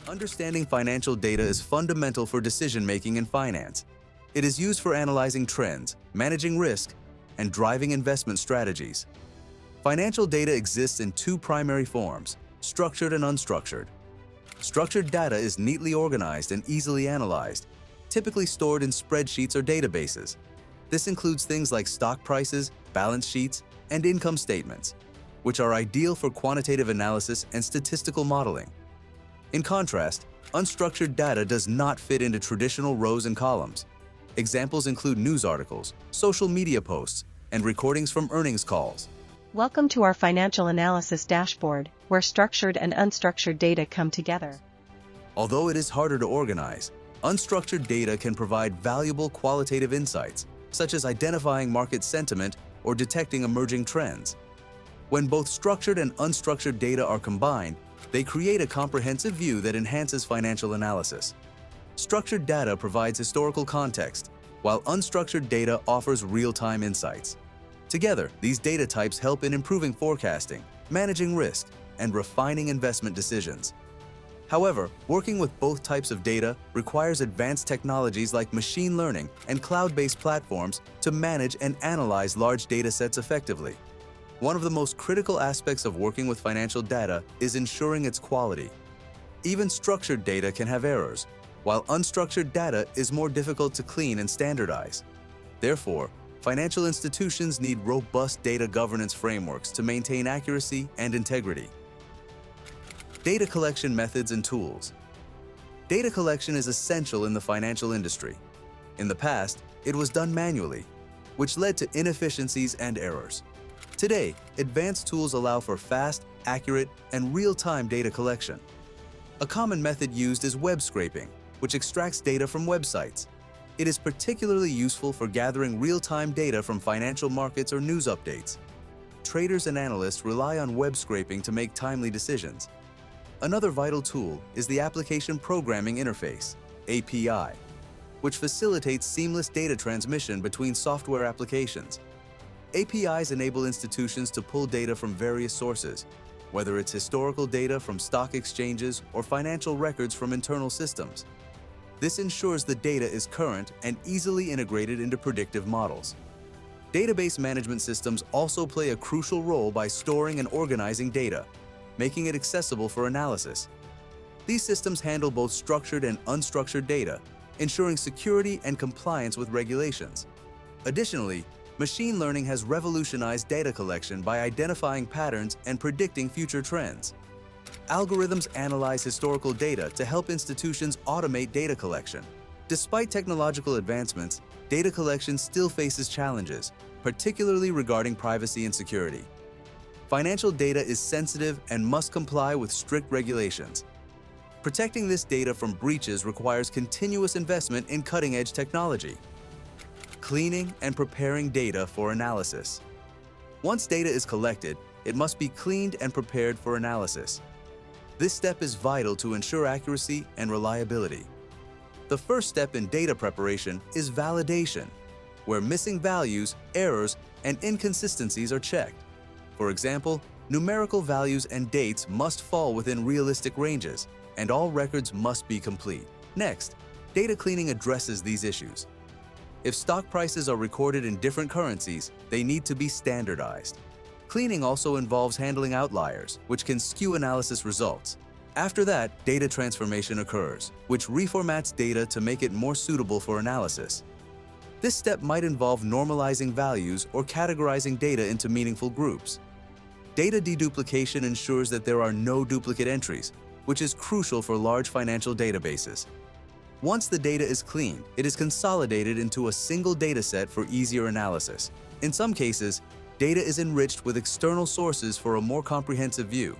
Understanding financial data is fundamental for decision-making in finance. It is used for analyzing trends, managing risk, and driving investment strategies. Financial data exists in two primary forms: structured and unstructured. Structured data is neatly organized and easily analyzed, typically stored in spreadsheets or databases. This includes things like stock prices, balance sheets, and income statements, which are ideal for quantitative analysis and statistical modeling. In contrast, unstructured data does not fit into traditional rows and columns. Examples include news articles, social media posts, and recordings from earnings calls. Welcome to our financial analysis dashboard, where structured and unstructured data come together. Although it is harder to organize, unstructured data can provide valuable qualitative insights, such as identifying market sentiment or detecting emerging trends. When both structured and unstructured data are combined, they create a comprehensive view that enhances financial analysis. Structured data provides historical context, while unstructured data offers real-time insights. Together, these data types help in improving forecasting, managing risk, and refining investment decisions. However, working with both types of data requires advanced technologies like machine learning and cloud-based platforms to manage and analyze large data sets effectively. One of the most critical aspects of working with financial data is ensuring its quality. Even structured data can have errors, while unstructured data is more difficult to clean and standardize. Therefore, financial institutions need robust data governance frameworks to maintain accuracy and integrity. Data collection methods and tools. Data collection is essential in the financial industry. In the past, it was done manually, which led to inefficiencies and errors. Today, advanced tools allow for fast, accurate, and real-time data collection. A common method used is web scraping, which extracts data from websites. It is particularly useful for gathering real-time data from financial markets or news updates. Traders and analysts rely on web scraping to make timely decisions. Another vital tool is the Application Programming Interface, API, which facilitates seamless data transmission between software applications. APIs enable institutions to pull data from various sources, whether it's historical data from stock exchanges or financial records from internal systems. This ensures the data is current and easily integrated into predictive models. Database management systems also play a crucial role by storing and organizing data, making it accessible for analysis. These systems handle both structured and unstructured data, ensuring security and compliance with regulations. Additionally, machine learning has revolutionized data collection by identifying patterns and predicting future trends. Algorithms analyze historical data to help institutions automate data collection. Despite technological advancements, data collection still faces challenges, particularly regarding privacy and security. Financial data is sensitive and must comply with strict regulations. Protecting this data from breaches requires continuous investment in cutting-edge technology. Cleaning and preparing data for analysis. Once data is collected, it must be cleaned and prepared for analysis. This step is vital to ensure accuracy and reliability. The first step in data preparation is validation, where missing values, errors, and inconsistencies are checked. For example, numerical values and dates must fall within realistic ranges, and all records must be complete. Next, data cleaning addresses these issues. If stock prices are recorded in different currencies, they need to be standardized. Cleaning also involves handling outliers, which can skew analysis results. After that, data transformation occurs, which reformats data to make it more suitable for analysis. This step might involve normalizing values or categorizing data into meaningful groups. Data deduplication ensures that there are no duplicate entries, which is crucial for large financial databases. Once the data is cleaned, it is consolidated into a single dataset for easier analysis. In some cases, data is enriched with external sources for a more comprehensive view.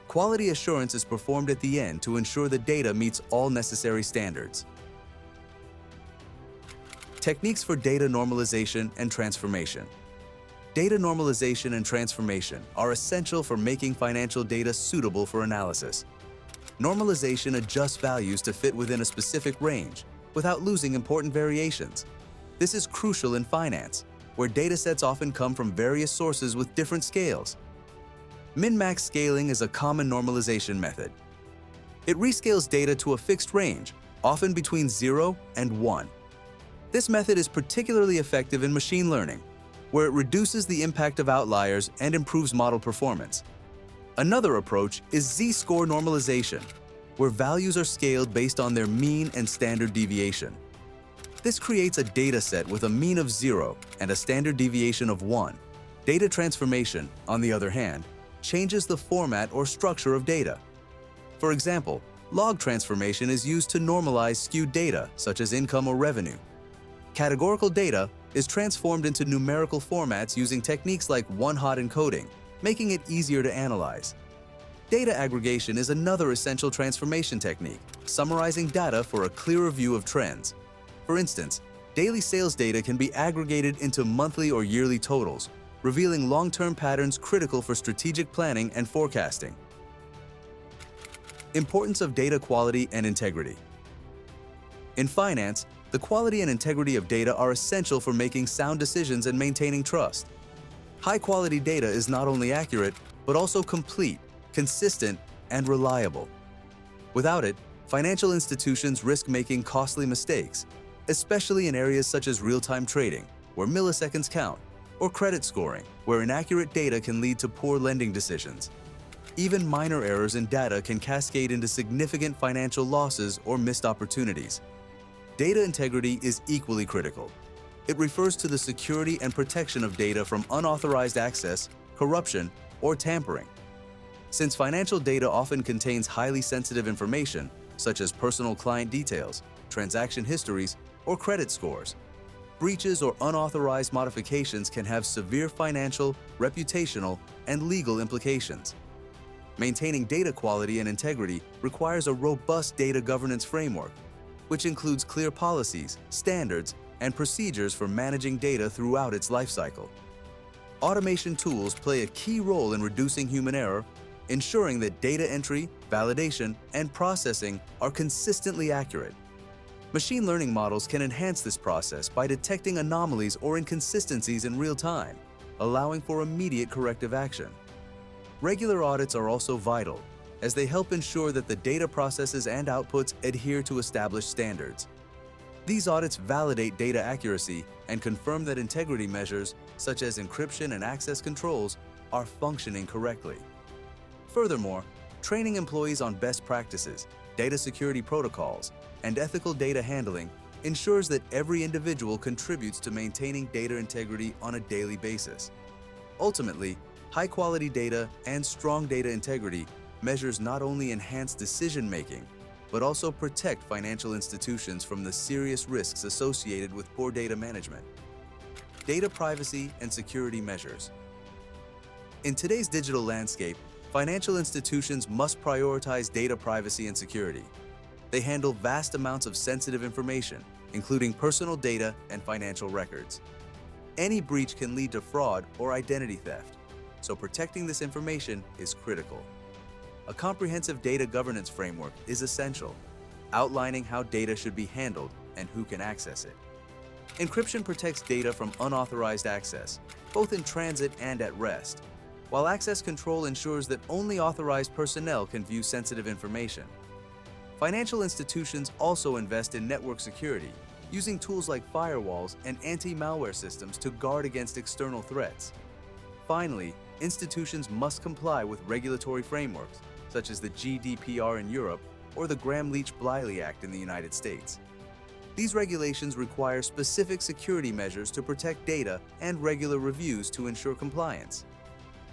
Quality assurance is performed at the end to ensure the data meets all necessary standards. Techniques for data normalization and transformation. Data normalization and transformation are essential for making financial data suitable for analysis. Normalization adjusts values to fit within a specific range without losing important variations. This is crucial in finance, where datasets often come from various sources with different scales. Min-max scaling is a common normalization method. It rescales data to a fixed range, often between 0 and 1. This method is particularly effective in machine learning, where it reduces the impact of outliers and improves model performance. Another approach is z-score normalization, where values are scaled based on their mean and standard deviation. This creates a data set with a mean of 0 and a standard deviation of 1. Data transformation, on the other hand, changes the format or structure of data. For example, log transformation is used to normalize skewed data, such as income or revenue. Categorical data is transformed into numerical formats using techniques like one-hot encoding, making it easier to analyze. Data aggregation is another essential transformation technique, summarizing data for a clearer view of trends. For instance, daily sales data can be aggregated into monthly or yearly totals, revealing long-term patterns critical for strategic planning and forecasting. Importance of data quality and integrity. In finance, the quality and integrity of data are essential for making sound decisions and maintaining trust. High-quality data is not only accurate, but also complete, consistent, and reliable. Without it, financial institutions risk making costly mistakes, especially in areas such as real-time trading, where milliseconds count, or credit scoring, where inaccurate data can lead to poor lending decisions. Even minor errors in data can cascade into significant financial losses or missed opportunities. Data integrity is equally critical. It refers to the security and protection of data from unauthorized access, corruption, or tampering. Since financial data often contains highly sensitive information, such as personal client details, transaction histories, or credit scores, breaches or unauthorized modifications can have severe financial, reputational, and legal implications. Maintaining data quality and integrity requires a robust data governance framework, which includes clear policies, standards, and procedures for managing data throughout its lifecycle. Automation tools play a key role in reducing human error, ensuring that data entry, validation, and processing are consistently accurate. Machine learning models can enhance this process by detecting anomalies or inconsistencies in real time, allowing for immediate corrective action. Regular audits are also vital, as they help ensure that the data processes and outputs adhere to established standards. These audits validate data accuracy and confirm that integrity measures, such as encryption and access controls, are functioning correctly. Furthermore, training employees on best practices, data security protocols, and ethical data handling ensures that every individual contributes to maintaining data integrity on a daily basis. Ultimately, high-quality data and strong data integrity measures not only enhance decision-making, but also protect financial institutions from the serious risks associated with poor data management. Data privacy and security measures. In today's digital landscape, financial institutions must prioritize data privacy and security. They handle vast amounts of sensitive information, including personal data and financial records. Any breach can lead to fraud or identity theft, so protecting this information is critical. A comprehensive data governance framework is essential, outlining how data should be handled and who can access it. Encryption protects data from unauthorized access, both in transit and at rest, while access control ensures that only authorized personnel can view sensitive information. Financial institutions also invest in network security, using tools like firewalls and anti-malware systems to guard against external threats. Finally, institutions must comply with regulatory frameworks, such as the GDPR in Europe or the Gramm-Leach-Bliley Act in the United States. These regulations require specific security measures to protect data and regular reviews to ensure compliance.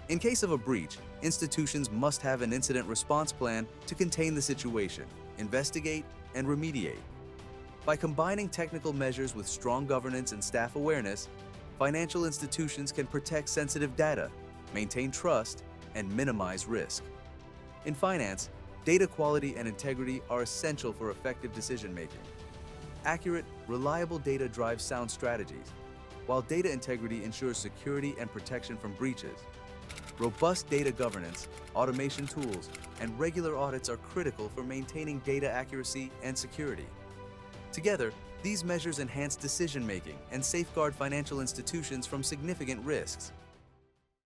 In case of a breach, institutions must have an incident response plan to contain the situation, investigate, and remediate. By combining technical measures with strong governance and staff awareness, financial institutions can protect sensitive data, maintain trust, and minimize risk. In finance, data quality and integrity are essential for effective decision-making. Accurate, reliable data drives sound strategies, while data integrity ensures security and protection from breaches. Robust data governance, automation tools, and regular audits are critical for maintaining data accuracy and security. Together, these measures enhance decision-making and safeguard financial institutions from significant risks.